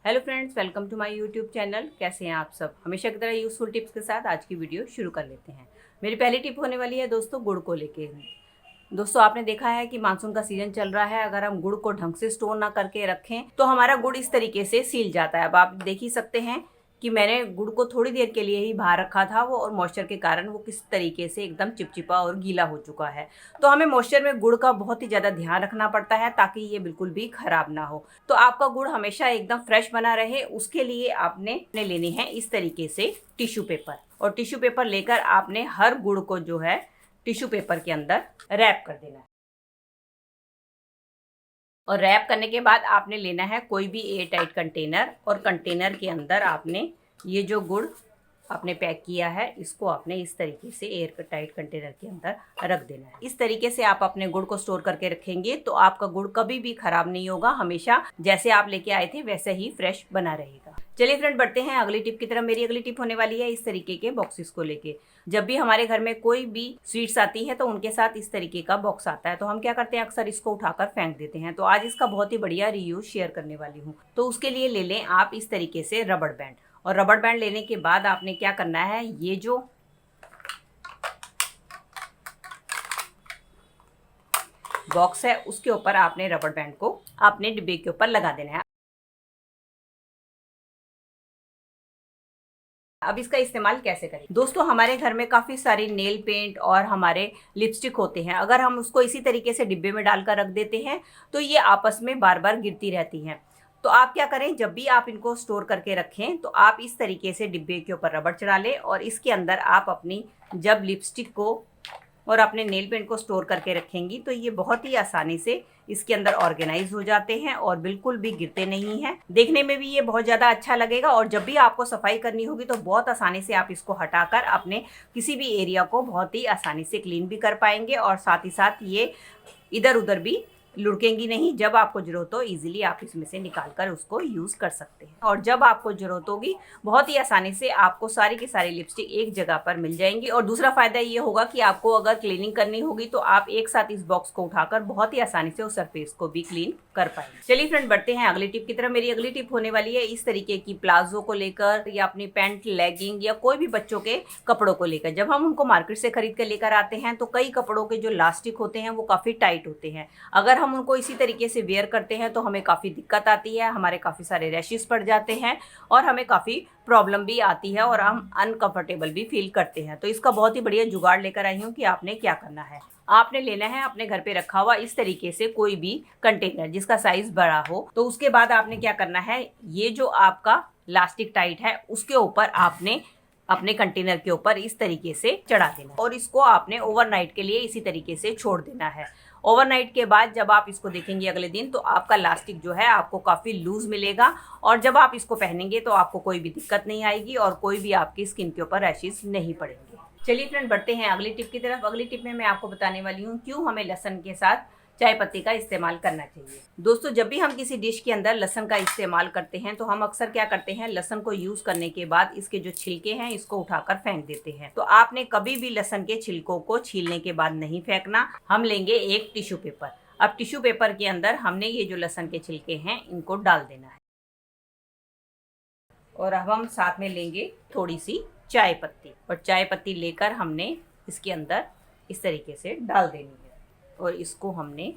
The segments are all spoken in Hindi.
Hello friends, welcome to my YouTube channel. कैसे हैं आप सब। हमेशा की तरह यूज़फुल टिप्स के साथ आज की वीडियो शुरू कर लेते हैं। मेरी पहली टिप होने वाली है दोस्तों गुड़ को लेके। दोस्तों आपने देखा है कि मानसून का सीजन चल रहा है। अगर हम गुड़ को ढंग से स्टोर ना करके रखें तो हमारा गुड़ इस तरीके से सील जाता है। अब आप देख ही सकते हैं कि मैंने गुड़ को थोड़ी देर के लिए ही बाहर रखा था वो, और मॉइस्चर के कारण वो किस तरीके से एकदम चिपचिपा और गीला हो चुका है। तो हमें मॉइस्चर में गुड़ का बहुत ही ज़्यादा ध्यान रखना पड़ता है ताकि ये बिल्कुल भी खराब ना हो। तो आपका गुड़ हमेशा एकदम फ्रेश बना रहे, उसके लिए आपने लेनी है इस तरीके से टिश्यू पेपर। और टिश्यू पेपर लेकर आपने हर गुड़ को जो है टिश्यू पेपर के अंदर रैप कर देना है। और रैप करने के बाद आपने लेना है कोई भी एयर टाइट कंटेनर, और कंटेनर के अंदर आपने ये जो गुड़ आपने पैक किया है इसको आपने इस तरीके से एयर टाइट कंटेनर के अंदर रख देना है। इस तरीके से आप अपने गुड़ को स्टोर करके रखेंगे तो आपका गुड़ कभी भी खराब नहीं होगा, हमेशा जैसे आप लेके आए थे वैसे ही फ्रेश बना रहेगा। चलिए फ्रेंड, बढ़ते हैं अगली टिप की तरफ। मेरी अगली टिप होने वाली है इस तरीके के बॉक्सेस को लेके। जब भी हमारे घर में कोई भी स्वीट्स आती है तो उनके साथ इस तरीके का बॉक्स आता है, तो हम क्या करते हैं, अक्सर इसको उठाकर फेंक देते हैं। तो आज इसका बहुत ही बढ़िया रीयूज शेयर करने वाली हूँ। तो उसके लिए ले लें आप इस तरीके से रबड़ बैंड। और रबड़ बैंड लेने के बाद आपने क्या करना है, ये जो बॉक्स है उसके ऊपर आपने रबड़ बैंड को अपने डिब्बे के ऊपर लगा देना है। अब इसका इस्तेमाल कैसे करें दोस्तों, हमारे घर में काफ़ी सारी नेल पेंट और हमारे लिपस्टिक होते हैं। अगर हम उसको इसी तरीके से डिब्बे में डालकर रख देते हैं तो ये आपस में बार बार गिरती रहती हैं। तो आप क्या करें, जब भी आप इनको स्टोर करके रखें तो आप इस तरीके से डिब्बे के ऊपर रबड़ चढ़ा लें, और इसके अंदर आप अपनी जब लिपस्टिक को और अपने नेल पेंट को स्टोर करके रखेंगी तो ये बहुत ही आसानी से इसके अंदर ऑर्गेनाइज हो जाते हैं और बिल्कुल भी गिरते नहीं हैं। देखने में भी ये बहुत ज़्यादा अच्छा लगेगा, और जब भी आपको सफाई करनी होगी तो बहुत आसानी से आप इसको हटाकर अपने किसी भी एरिया को बहुत ही आसानी से क्लीन भी कर पाएंगे, और साथ ही साथ ये इधर उधर भी लुढ़केंगी नहीं। जब आपको जरूरत हो इजीली आप इसमें से निकाल कर उसको यूज़ कर सकते हैं, और जब आपको जरूरत होगी बहुत ही आसानी से आपको सारी की सारी लिपस्टिक एक जगह पर मिल जाएंगी। और दूसरा फायदा ये होगा कि आपको अगर क्लीनिंग करनी होगी तो आप एक साथ इस बॉक्स को उठाकर बहुत ही आसानी से उस सरफेस को भी क्लीन कर पाएंगे। चलिए फ्रेंड, बढ़ते हैं अगली टिप की तरफ। मेरी अगली टिप होने वाली है इस तरीके की प्लाजो को लेकर, या अपनी पैंट, लेगिंग, या कोई भी बच्चों के कपड़ों को लेकर। जब हम उनको मार्केट से खरीद कर लेकर आते हैं तो कई कपड़ों के जो लास्टिक होते हैं वो काफ़ी टाइट होते हैं। अगर हम उनको इसी तरीके से वेयर करते हैं तो हमें काफ़ी दिक्कत आती है, हमारे काफ़ी सारे रैशेस पड़ जाते हैं और हमें काफ़ी प्रॉब्लम भी आती है, और हम अनकंफर्टेबल भी फील करते हैं। तो इसका बहुत ही बढ़िया जुगाड़ लेकर आई हूँ कि आपने क्या करना है। आपने लेना है अपने घर पे रखा हुआ इस तरीके से कोई भी कंटेनर जिसका साइज बड़ा हो। तो उसके बाद आपने क्या करना है, ये जो आपका लास्टिक टाइट है उसके ऊपर आपने अपने कंटेनर के ऊपर इस तरीके से चढ़ा देना, और इसको आपने ओवरनाइट के लिए इसी तरीके से छोड़ देना है। ओवरनाइट के बाद जब आप इसको देखेंगे अगले दिन तो आपका लास्टिक जो है आपको काफ़ी लूज मिलेगा, और जब आप इसको पहनेंगे तो आपको कोई भी दिक्कत नहीं आएगी और कोई भी आपकी स्किन के ऊपर रैशेस नहीं पड़ेंगे। चलिए फ्रेंड, बढ़ते हैं अगली टिप की तरफ। अगली टिप में मैं आपको बताने वाली हूँ क्यों हमें लहसुन के साथ चाय पत्ती का इस्तेमाल करना चाहिए। दोस्तों, जब भी हम किसी डिश के अंदर लहसुन का इस्तेमाल करते हैं तो हम अक्सर क्या करते हैं, लहसुन को यूज़ करने के बाद इसके जो छिलके हैं इसको उठाकर फेंक देते हैं। तो आपने कभी भी लहसुन के छिलकों को छीलने के बाद नहीं फेंकना। हम लेंगे एक टिश्यू पेपर। अब टिश्यू पेपर के अंदर हमने ये जो लहसुन के छिलके हैं इनको डाल देना है, और अब हम साथ में लेंगे थोड़ी सी चाय पत्ती, और चाय पत्ती लेकर हमने इसके अंदर इस तरीके से डाल देनी है, और इसको हमने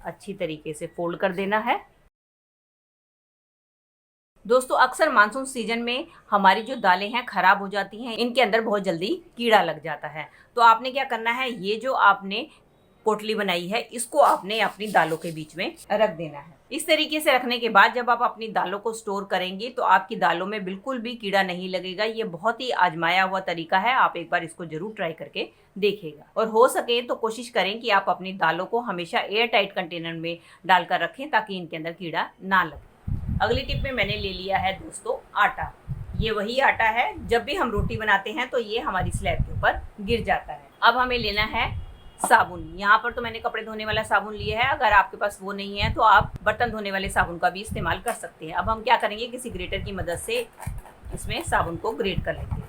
अच्छी तरीके से फोल्ड कर देना है। दोस्तों, अक्सर मानसून सीजन में हमारी जो दालें हैं खराब हो जाती हैं, इनके अंदर बहुत जल्दी कीड़ा लग जाता है। तो आपने क्या करना है, ये जो आपने पोटली बनाई है इसको आपने अपनी दालों के बीच में रख देना है। इस तरीके से रखने के बाद जब आप अपनी दालों को स्टोर करेंगे तो आपकी दालों में बिल्कुल भी कीड़ा नहीं लगेगा। ये बहुत ही आजमाया हुआ तरीका है, आप एक बार इसको जरूर ट्राई करके देखिएगा। और हो सके तो कोशिश करें कि आप अपनी दालों को हमेशा एयर टाइट कंटेनर में डालकर रखें ताकि इनके अंदर कीड़ा ना लगे। अगली टिप में मैंने ले लिया है दोस्तों आटा। ये वही आटा है, जब भी हम रोटी बनाते हैं तो ये हमारी स्लैब के ऊपर गिर जाता है। अब हमें लेना है साबुन। यहाँ पर तो मैंने कपड़े धोने वाला साबुन लिया है, अगर आपके पास वो नहीं है तो आप बर्तन धोने वाले साबुन का भी इस्तेमाल कर सकते हैं। अब हम क्या करेंगे, किसी ग्रेटर की मदद से इसमें साबुन को ग्रेट कर लेंगे।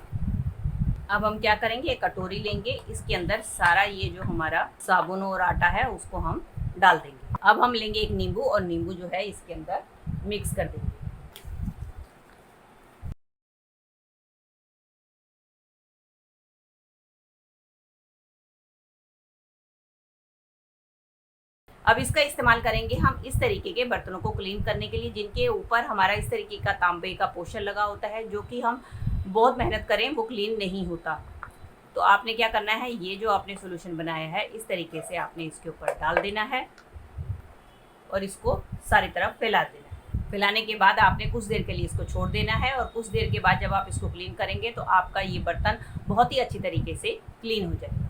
अब हम क्या करेंगे, एक कटोरी लेंगे, इसके अंदर सारा ये जो हमारा साबुन और आटा है उसको हम डाल देंगे। अब हम लेंगे एक नींबू और नींबू जो है इसके अंदर मिक्स कर देंगे। अब इसका इस्तेमाल करेंगे हम इस तरीके के बर्तनों को क्लीन करने के लिए जिनके ऊपर हमारा इस तरीके का तांबे का पोषण लगा होता है, जो कि हम बहुत मेहनत करें वो क्लीन नहीं होता। तो आपने क्या करना है, ये जो आपने सोल्यूशन बनाया है इस तरीके से आपने इसके ऊपर डाल देना है और इसको सारी तरफ फैला देना है। फैलाने के बाद आपने कुछ देर के लिए इसको छोड़ देना है और कुछ देर के बाद जब आप इसको क्लीन करेंगे तो आपका ये बर्तन बहुत ही अच्छी तरीके से क्लीन हो जाएगा।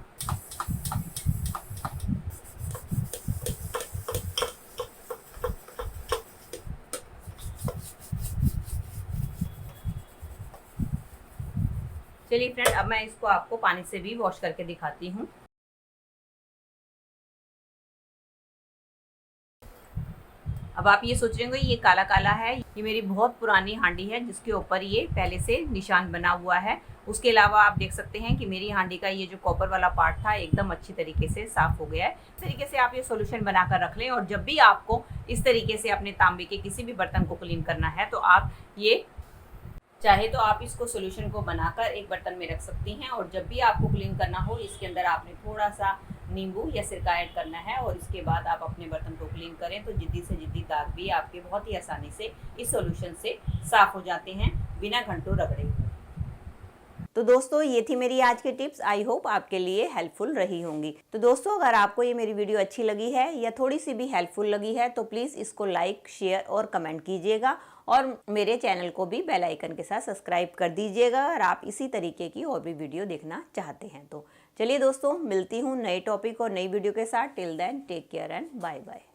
चलिए फ्रेंड, अब मैं इसको आपको पानी से भी वॉश करके दिखाती हूँ। अब आप ये सोच रहे होंगे ये काला काला है, ये मेरी बहुत पुरानी हांडी है जिसके ऊपर ये पहले से निशान बना हुआ है। उसके अलावा आप देख सकते हैं कि मेरी हांडी का ये जो कॉपर वाला पार्ट था एकदम अच्छी तरीके से साफ हो गया है। इस तरीके से आप ये सॉल्यूशन बनाकर रख लें और जब भी आपको इस तरीके से अपने तांबे के किसी भी बर्तन को क्लीन करना है तो आप ये चाहे तो आप इसको सॉल्यूशन को बनाकर एक बर्तन में रख सकती हैं और जब भी आपको क्लीन करना हो इसके अंदर आपने थोड़ा सा नींबू या सिरका ऐड करना है और इसके बाद आप अपने बर्तन को क्लीन करें तो जिद्दी से जिद्दी दाग भी आपके बहुत ही आसानी से इस सॉल्यूशन से साफ हो जाते हैं बिना घंटों रगड़े हुए। तो दोस्तों ये थी मेरी आज की टिप्स, आई होप आपके लिए हेल्पफुल रही होंगी। तो दोस्तों अगर आपको ये मेरी वीडियो अच्छी लगी है या थोड़ी सी भी हेल्पफुल लगी है तो प्लीज़ इसको लाइक, शेयर और कमेंट कीजिएगा और मेरे चैनल को भी बेल आइकन के साथ सब्सक्राइब कर दीजिएगा अगर आप इसी तरीके की और भी वीडियो देखना चाहते हैं तो। चलिए दोस्तों, मिलती हूँ नए टॉपिक और नई वीडियो के साथ। Till then take care and bye bye.